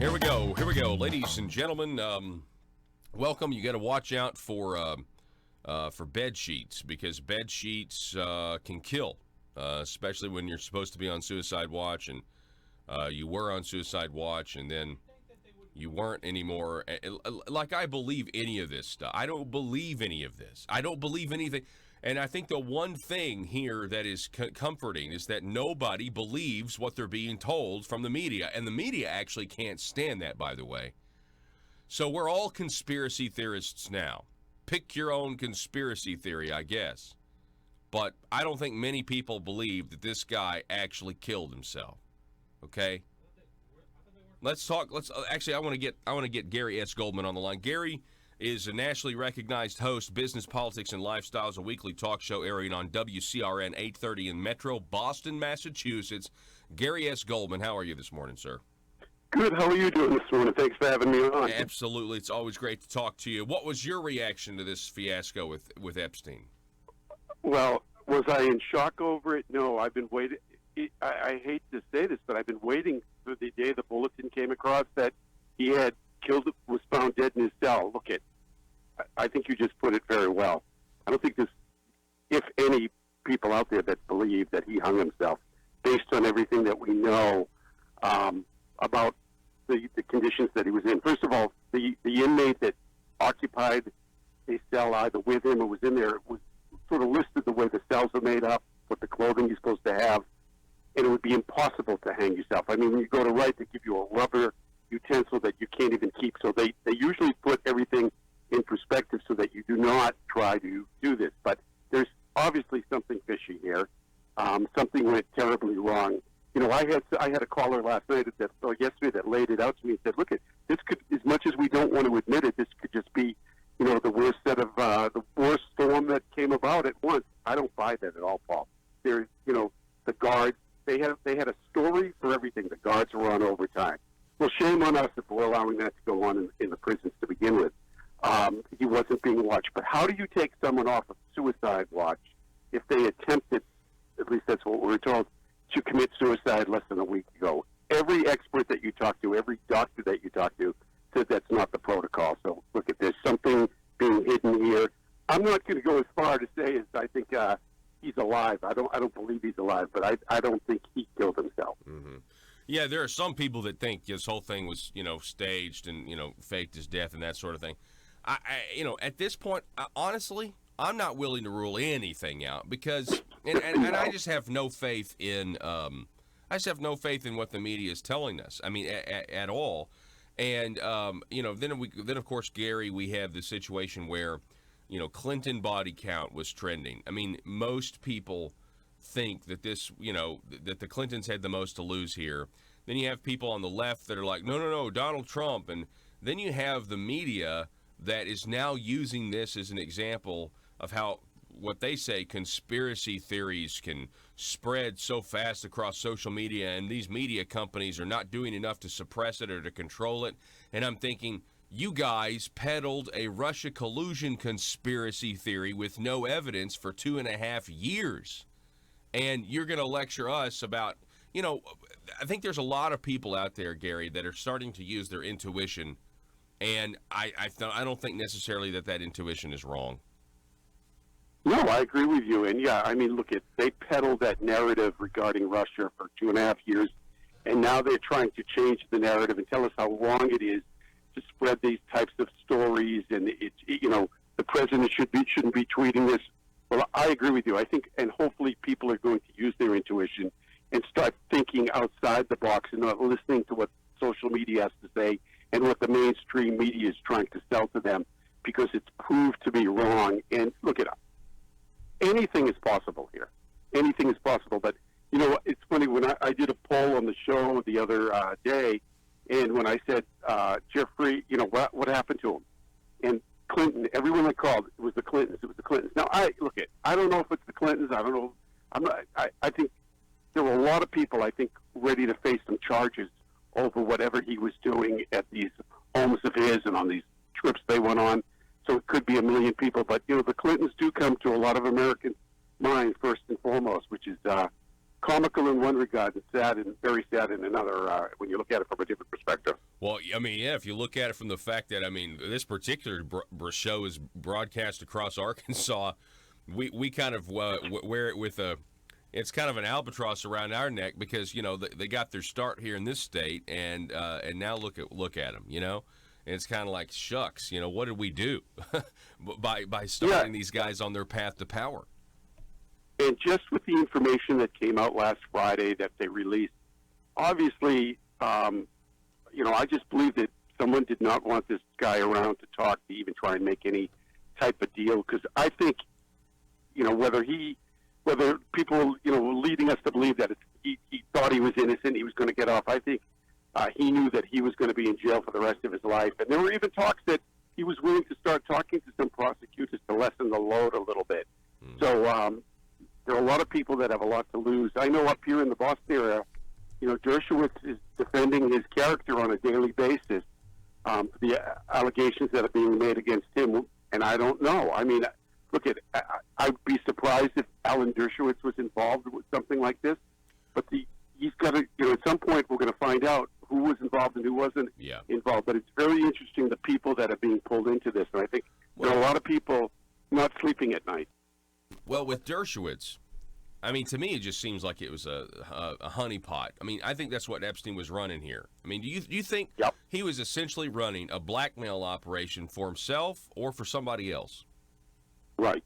Here we go, ladies and gentlemen. Welcome. You got to watch out for bed sheets because bed sheets can kill, especially when you're supposed to be on suicide watch and you were on suicide watch and then you weren't anymore. Like, I believe any of this stuff. I don't believe any of this. I don't believe anything. And I think the one thing here that is comforting is that nobody believes what they're being told from the media. And the media actually can't stand that, by the way. So we're all conspiracy theorists now. Pick your own conspiracy theory, I guess. But I don't think many people believe that this guy actually killed himself. Okay? Let's talk. I want to get Gary S. Goldman on the line. Gary is a nationally recognized host, business, politics, and lifestyles, a weekly talk show airing on WCRN 830 in Metro Boston, Massachusetts. Gary S. Goldman, how are you this morning, sir? Good. How are you doing this morning? Thanks for having me on. Absolutely. It's always great to talk to you. What was your reaction to this fiasco with Epstein? Well, was I in shock over it? No, I've been waiting. I hate to say this, but I've been waiting for the day the bulletin came across that he had was found dead in his cell. Look, I think you just put it very well. I don't think if any people out there that believe that he hung himself, based on everything that we know about the conditions that he was in. First of all, the inmate that occupied a cell either with him or was in there was sort of listed the way the cells are made up, what the clothing you're supposed to have, and it would be impossible to hang yourself. I mean, when you go to write, they give you a rubber utensil that you can't even keep. So they usually put everything in perspective so that you do not try to do this. But there's obviously something fishy here. Something went terribly wrong. You know, I had a caller last night or yesterday that laid it out to me and said, "Look, this could, as much as we don't want to admit it, this could just be, you know, the worst the worst storm that came about at once." I don't buy that at all, Paul. There's, you know, the guards. They had a story for everything. The guards were on overtime. Well, shame on us if we're allowing that to go on in the prisons to begin with. He wasn't being watched. But how do you take someone off of suicide watch if they attempted, at least that's what we're told, to commit suicide less than a week ago? Every expert that you talk to, every doctor that you talk to, said that's not the protocol. So, look, if there's something being hidden here, I'm not going to go as far to say as I think he's alive. I don't believe he's alive, but I don't think he killed himself. Mm-hmm. Yeah, there are some people that think this whole thing was, you know, staged and, you know, faked his death and that sort of thing. I you know, at this point, honestly, I'm not willing to rule anything out because, and I just have no faith in, what the media is telling us. I mean, at all. And you know, then of course, Gary, we have the situation where, you know, Clinton body count was trending. I mean, most people think that that the Clintons had the most to lose here. Then you have people on the left that are like, no, Donald Trump. And then you have the media that is now using this as an example of how, what they say, conspiracy theories can spread so fast across social media, and these media companies are not doing enough to suppress it or to control it. And I'm thinking, you guys peddled a Russia collusion conspiracy theory with no evidence for 2.5 years. And you're going to lecture us about, you know, I think there's a lot of people out there, Gary, that are starting to use their intuition. And I don't think necessarily that intuition is wrong. No, I agree with you. And yeah, I mean, look, they peddled that narrative regarding Russia for 2.5 years. And now they're trying to change the narrative and tell us how wrong it is to spread these types of stories. And you know, the president shouldn't be tweeting this. Well, I agree with you. I think, and hopefully people are going to use their intuition and start thinking outside the box and not listening to what social media has to say and what the mainstream media is trying to sell to them, because it's proved to be wrong. And look, anything is possible here. Anything is possible. But, you know, it's funny, when I did a poll on the show the other day, and when I said, Jeffrey, you know, what happened to him? And Clinton, everyone that called, it was the Clintons. Now, I don't know if it's the Clintons. I don't know. I think there were a lot of people, I think, ready to face some charges over whatever he was doing at these homes of his and on these trips they went on. So it could be 1 million people. But, you know, the Clintons do come to a lot of American mind first and foremost, which is comical in one regard and sad and very sad in another when you look at it from a different perspective. Well, I mean, yeah, if you look at it from the fact that, I mean, this particular show is broadcast across Arkansas, we kind of wear it with it's kind of an albatross around our neck because, they got their start here in this state, and now look at them, And it's kind of like, shucks, what did we do by starting these guys on their path to power? And just with the information that came out last Friday that they released, obviously, I just believe that someone did not want this guy around to talk, to even try and make any type of deal. Because I think, whether people, were leading us to believe that he thought he was innocent, he was going to get off. I think he knew that he was going to be in jail for the rest of his life. And there were even talks that he was willing to start talking to some prosecutors to lessen the load a little bit. So there are a lot of people that have a lot to lose. I know up here in the Boston area, Dershowitz is defending his character on a daily basis for the allegations that are being made against him. And I don't know. I mean, look, I'd be surprised if Alan Dershowitz was involved with something like this. But he's got to, at some point we're going to find out who was involved and who wasn't involved. But it's very interesting, the people that are being pulled into this. And I think there are a lot of people not sleeping at night. Well, with Dershowitz, I mean, to me, it just seems like it was a honeypot. I mean, I think that's what Epstein was running here. I mean, do you think he was essentially running a blackmail operation for himself or for somebody else? Right.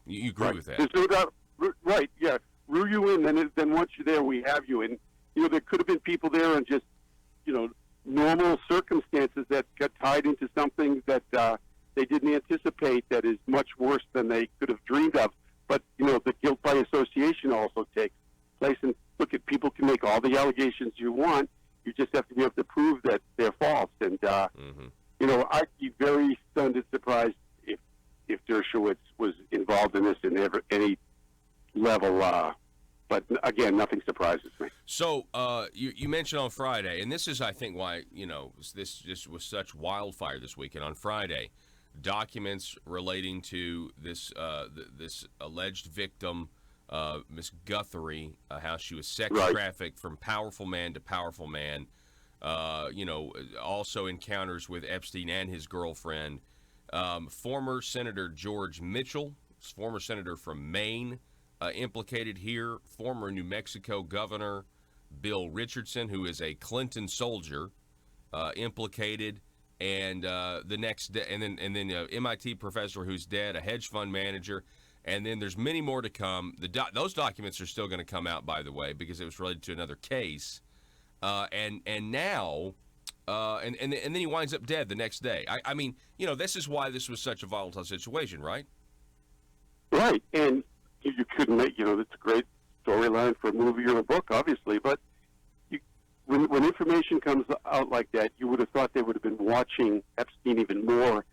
You agree with that? There's no doubt. Right, yeah. Rue you in, then once you're there, we have you. And, there could have been people there in just, normal circumstances that got tied into something that they didn't anticipate that is much worse than they could have dreamed of. But, the guilt by association also takes place. And look, people can make all the allegations you want. You just have to be able to prove that they're false. And, I'd be very stunned and surprised if Dershowitz was involved in this in any level. But, again, nothing surprises me. So you mentioned on Friday, and this is, I think, why, this just was such wildfire this weekend. On Friday, documents relating to this this alleged victim, Miss Guthrie, how she was sex trafficked from powerful man to powerful man. Also encounters with Epstein and his girlfriend. Former Senator George Mitchell, former senator from Maine, implicated here. Former New Mexico Governor Bill Richardson, who is a Clinton soldier, implicated. And the next day, and then MIT professor who's dead, a hedge fund manager, and then there's many more to come. Those documents are still going to come out, by the way, because it was related to another case. And now, and then he winds up dead the next day. I mean, this is why this was such a volatile situation, right? Right, and you couldn't make, it's a great storyline for a movie or a book, obviously, but. When information comes out like that, you would have thought they would have been watching Epstein even more,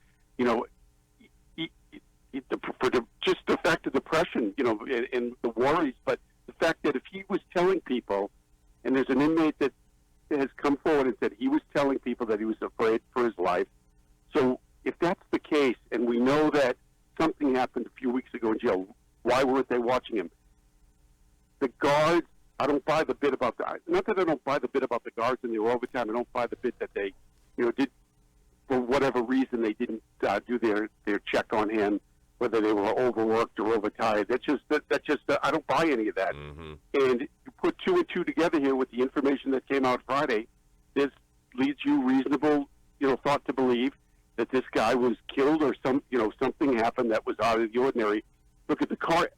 just the fact of depression, and the worries, but the fact that if he was telling people, and there's an inmate that has come forward and said he was telling people that he was afraid for his life. So if that's the case, and we know that something happened a few weeks ago in jail, why weren't they watching him? The guards, I don't buy the bit about not that I don't buy the bit about the guards and their overtime. I don't buy the bit that they, did for whatever reason they didn't do their check on him, whether they were overworked or overtired. That's just I don't buy any of that. Mm-hmm. And you put two and two together here with the information that came out Friday. This leads you reasonable, thought to believe that this guy was killed or something happened that was out of the ordinary. Look at the car.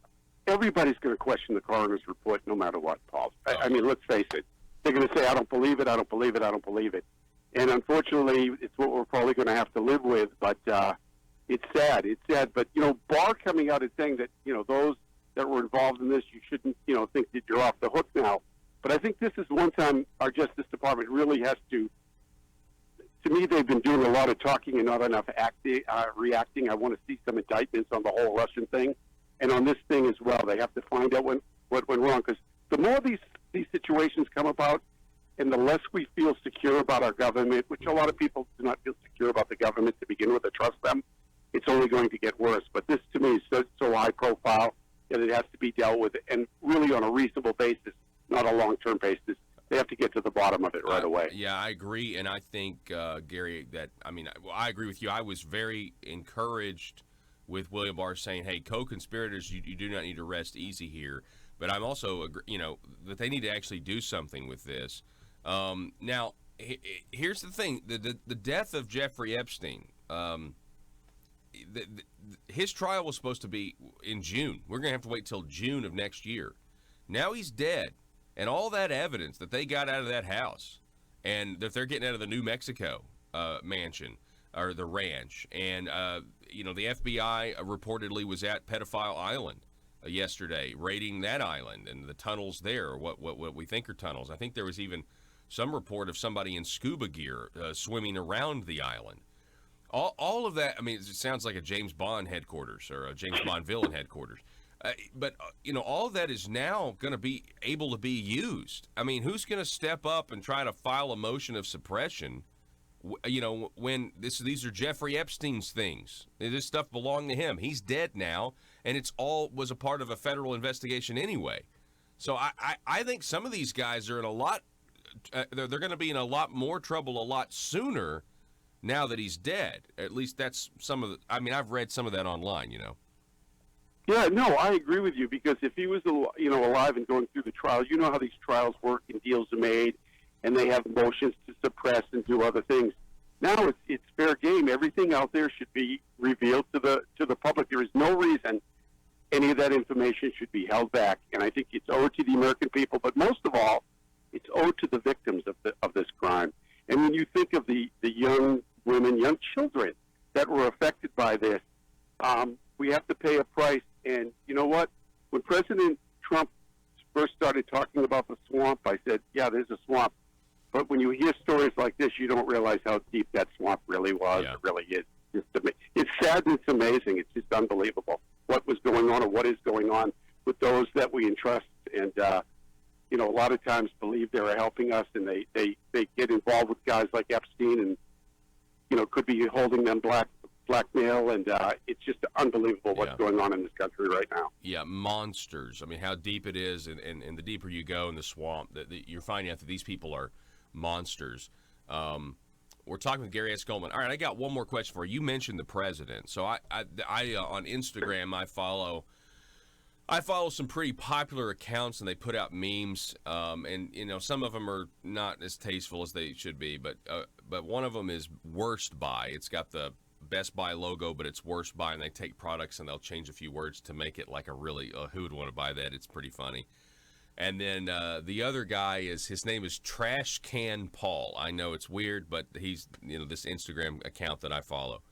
Everybody's going to question the coroner's report no matter what, Paul. I mean, let's face it. They're going to say, I don't believe it, I don't believe it, I don't believe it. And unfortunately, it's what we're probably going to have to live with. But it's sad. It's sad. But, Barr coming out and saying that, those that were involved in this, you shouldn't, think that you're off the hook now. But I think this is one time our Justice Department really has to me, they've been doing a lot of talking and not enough reacting. I want to see some indictments on the whole Russian thing. And on this thing as well, they have to find out what went wrong. Because the more these situations come about, and the less we feel secure about our government, which a lot of people do not feel secure about the government to begin with or trust them, it's only going to get worse. But this, to me, is so high profile that it has to be dealt with, and really on a reasonable basis, not a long-term basis. they have to get to the bottom of it right away. Yeah, I agree, and I think Gary, that I agree with you. I was very encouraged with William Barr saying, "Hey, co-conspirators, you do not need to rest easy here." But I'm also, that they need to actually do something with this. Now, here's the thing: the death of Jeffrey Epstein. His trial was supposed to be in June. We're going to have to wait till June of next year. Now he's dead, and all that evidence that they got out of that house, and that they're getting out of the New Mexico mansion or the ranch, and the FBI reportedly was at Pedophile Island yesterday, raiding that island and the tunnels there, what we think are tunnels. I think there was even some report of somebody in scuba gear swimming around the island. All of that, it sounds like a James Bond headquarters or a James Bond villain headquarters. But all of that is now going to be able to be used. Who's going to step up and try to file a motion of suppression, when these are Jeffrey Epstein's things? This stuff belonged to him. He's dead now, and it's all was a part of a federal investigation anyway. So I think some of these guys are in a lot, they're going to be in a lot more trouble a lot sooner now that he's dead. At least that's some of the, I've read some of that online, Yeah, no, I agree with you, because if he was, alive and going through the trial, you know how these trials work and deals are made, and they have motions to suppress and do other things. Now it's fair game. Everything out there should be revealed to the public. There is no reason any of that information should be held back, and I think it's owed to the American people, but most of all, it's owed to the victims of this crime. And when you think of the young women, young children that were affected by this, we have to pay a price. And you know what? When President Trump first started talking about the swamp, I said, yeah, there's a swamp. But when you hear stories like this, you don't realize how deep that swamp really was. Yeah. It really is. It's sad and it's amazing. It's just unbelievable what was going on or what is going on with those that we entrust. And, a lot of times believe they're helping us, and they get involved with guys like Epstein and, could be holding them blackmail, and it's just unbelievable what's going on in this country right now. Yeah, monsters. How deep it is, and the deeper you go in the swamp, that you're finding out that these people are monsters. We're talking with Gary S. Goldman. All right, I got one more question for you. You mentioned the president. So I on Instagram, I follow some pretty popular accounts, and they put out memes, and some of them are not as tasteful as they should be, but one of them is Worst Buy. It's got the Best Buy logo, but it's Worst Buy, and they take products and they'll change a few words to make it like a really who would want to buy that? It's pretty funny. And then the other guy his name is Trash Can Paul. I know it's weird, but he's this Instagram account that I follow.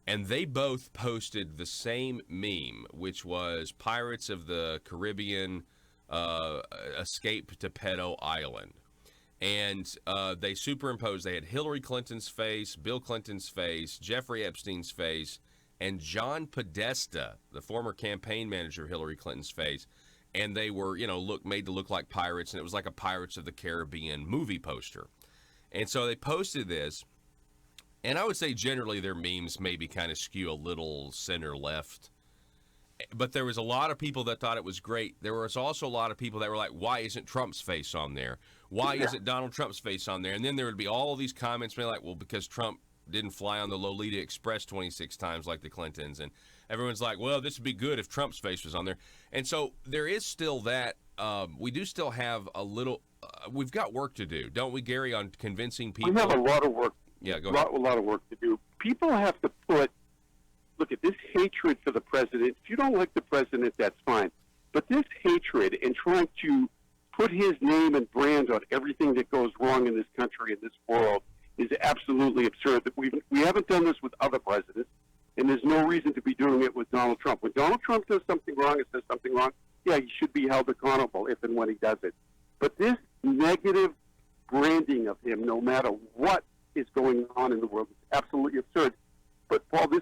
And they both posted the same meme, which was Pirates of the Caribbean escape to Pedo Island. And they superimposed, they had Hillary Clinton's face, Bill Clinton's face, Jeffrey Epstein's face, and John Podesta, the former campaign manager of Hillary Clinton's face. And they were, made to look like pirates, and it was like a Pirates of the Caribbean movie poster. And so they posted this. And I would say generally their memes maybe kind of skew a little center-left. But there was a lot of people that thought it was great. There was also a lot of people that were like, why isn't Trump's face on there? Why isn't Donald Trump's face on there? And then there would be all of these comments being like, well, because Trump didn't fly on the Lolita Express 26 times like the Clintons. And everyone's like, well, this would be good if Trump's face was on there. And so there is still that. We do still have a little we've got work to do, don't we, Gary, on convincing people? We have a lot of work. Yeah, go ahead. A lot of work to do. People have to look at this hatred for the president. If you don't like the president, that's fine. But this hatred and trying to put his name and brand on everything that goes wrong in this country and this world is absolutely absurd. That we haven't done this with other presidents, and there's no reason to be doing it with Donald Trump. When Donald Trump does something wrong and says something wrong, yeah, he should be held accountable if and when he does it. But this negative branding of him, no matter what is going on in the world, is absolutely absurd. But Paul, this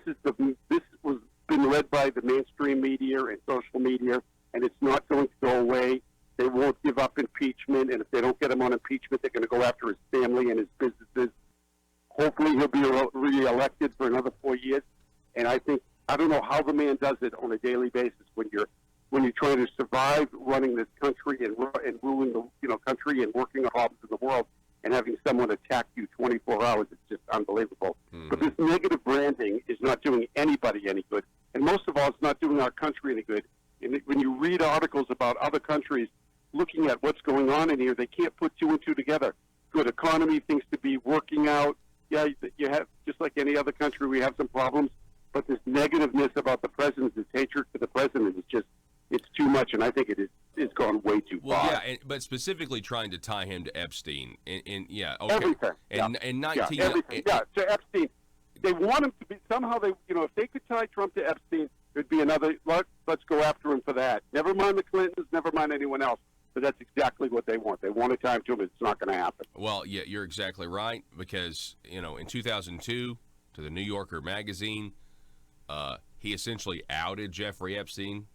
was been led by the mainstream media and social media, and it's not going to go away. They won't give up impeachment, and if they don't get him on impeachment, they're going to go after his family and his businesses. Hopefully, he'll be re-elected for another 4 years. And I don't know how the man does it on a daily basis when when you're trying to survive running this country and ruling the country and working on problems in the world, and having someone attack you 24 hours, it's just unbelievable. Mm-hmm. But this negative branding is not doing anybody any good, and most of all, it's not doing our country any good. And when you read articles about other countries looking at what's going on in here, they can't put two and two together. Good economy, things to be working out. Yeah, you have, just like any other country, we have some problems, but this negativeness about the president, this hatred for the president, is just, it's too much, and I think it's gone way too far. Well, yeah, but specifically trying to tie him to Epstein, and yeah, okay, everything, and 19, everything, to Epstein. They want him to be somehow. If they could tie Trump to Epstein, it'd be another. Let's go after him for that. Never mind the Clintons, never mind anyone else. But that's exactly what they want. They want to tie him to him. It's not going to happen. Well, yeah, you're exactly right, because in 2002, to the New Yorker magazine, he essentially outed Jeffrey Epstein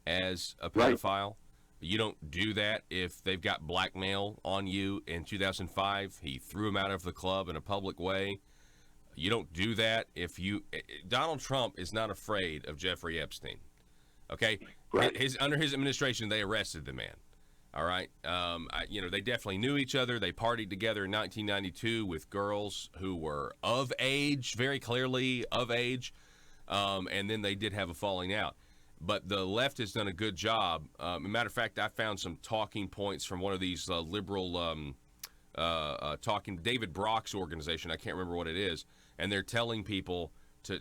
as a pedophile. Right. You don't do that if they've got blackmail on you. In 2005, he threw him out of the club in a public way. You don't do that if Donald Trump is not afraid of Jeffrey Epstein. Okay? Right. Under his administration, they arrested the man. All right? They definitely knew each other. They partied together in 1992 with girls who were of age, very clearly of age, and then they did have a falling out. But the left has done a good job. As a matter of fact, I found some talking points from one of these liberal David Brock's organization. I can't remember what it is. And they're telling people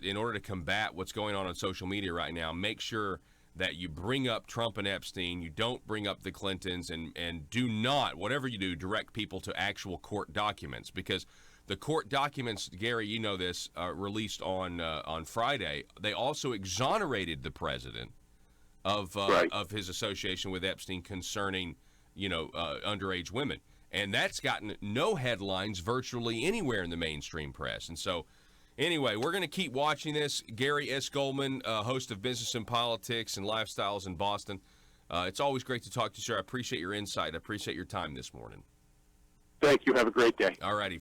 in order to combat what's going on social media right now, make sure that you bring up Trump and Epstein. You don't bring up the Clintons, and do not, whatever you do, direct people to actual court documents, because the court documents, Gary, you know this, released on Friday, they also exonerated the president of his association with Epstein concerning, underage women. And that's gotten no headlines virtually anywhere in the mainstream press. And so, anyway, we're going to keep watching this. Gary S. Goldman, host of Business and Politics and Lifestyles in Boston. It's always great to talk to you, sir. I appreciate your insight. I appreciate your time this morning. Thank you. Have a great day. All righty.